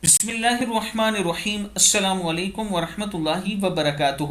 بسم اللہ الرحمن الرحیم، السلام علیکم ورحمۃ اللہ وبرکاتہ۔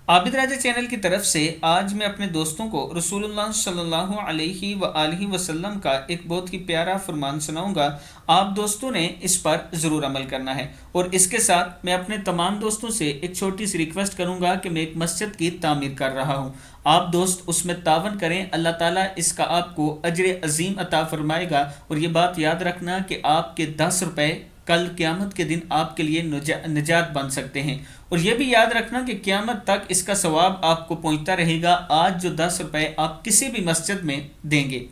عابد راجہ چینل کی طرف سے آج میں اپنے دوستوں کو رسول اللہ صلی اللہ علیہ وآلہ وسلم کا ایک بہت ہی پیارا فرمان سناؤں گا۔ آپ دوستوں نے اس پر ضرور عمل کرنا ہے، اور اس کے ساتھ میں اپنے تمام دوستوں سے ایک چھوٹی سی ریکویسٹ کروں گا کہ میں ایک مسجد کی تعمیر کر رہا ہوں، آپ دوست اس میں تعاون کریں، اللہ تعالیٰ اس کا آپ کو اجر عظیم عطا فرمائے گا۔ اور یہ بات یاد رکھنا کہ آپ کے 10 روپے کل قیامت کے دن آپ کے لیے نجات بن سکتے ہیں، اور یہ بھی یاد رکھنا کہ قیامت تک اس کا ثواب آپ کو پہنچتا رہے گا آج جو 10 روپے آپ کسی بھی مسجد میں دیں گے۔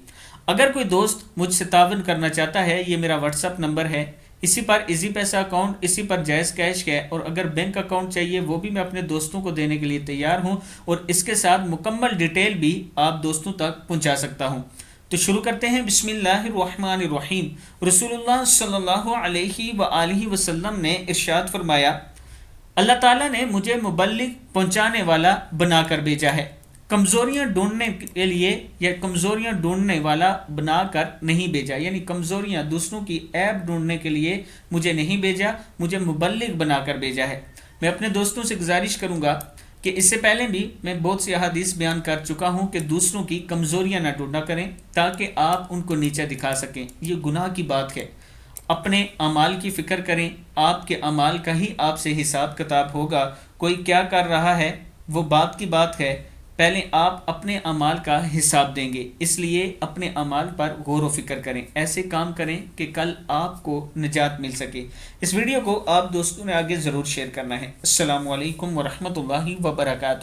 اگر کوئی دوست مجھ سے تعاون کرنا چاہتا ہے، یہ میرا واٹس ایپ نمبر ہے، اسی پر ایزی پیسہ اکاؤنٹ، اسی پر جائز کیش ہے، اور اگر بینک اکاؤنٹ چاہیے وہ بھی میں اپنے دوستوں کو دینے کے لیے تیار ہوں، اور اس کے ساتھ مکمل ڈیٹیل بھی آپ دوستوں تک پہنچا سکتا ہوں۔ تو شروع کرتے ہیں۔ بسم اللہ الرحمن الرحیم۔ رسول اللہ صلی اللہ علیہ وآلہ وسلم نے ارشاد فرمایا، اللہ تعالیٰ نے مجھے مبلغ پہنچانے والا بنا کر بھیجا ہے، کمزوریاں ڈھونڈنے کے لیے یا کمزوریاں ڈھونڈنے والا بنا کر نہیں بھیجا، یعنی کمزوریاں دوسروں کی عیب ڈھونڈنے کے لیے مجھے نہیں بھیجا، مجھے مبلغ بنا کر بھیجا ہے۔ میں اپنے دوستوں سے گزارش کروں گا کہ اس سے پہلے بھی میں بہت سی احادیث بیان کر چکا ہوں کہ دوسروں کی کمزوریاں نہ ڈھونڈا کریں تاکہ آپ ان کو نیچا دکھا سکیں، یہ گناہ کی بات ہے۔ اپنے اعمال کی فکر کریں، آپ کے اعمال کا ہی آپ سے حساب کتاب ہوگا۔ کوئی کیا کر رہا ہے وہ بات کی بات ہے، پہلے آپ اپنے اعمال کا حساب دیں گے، اس لیے اپنے اعمال پر غور و فکر کریں، ایسے کام کریں کہ کل آپ کو نجات مل سکے۔ اس ویڈیو کو آپ دوستوں نے آگے ضرور شیئر کرنا ہے۔ السلام علیکم ورحمۃ اللہ وبرکاتہ۔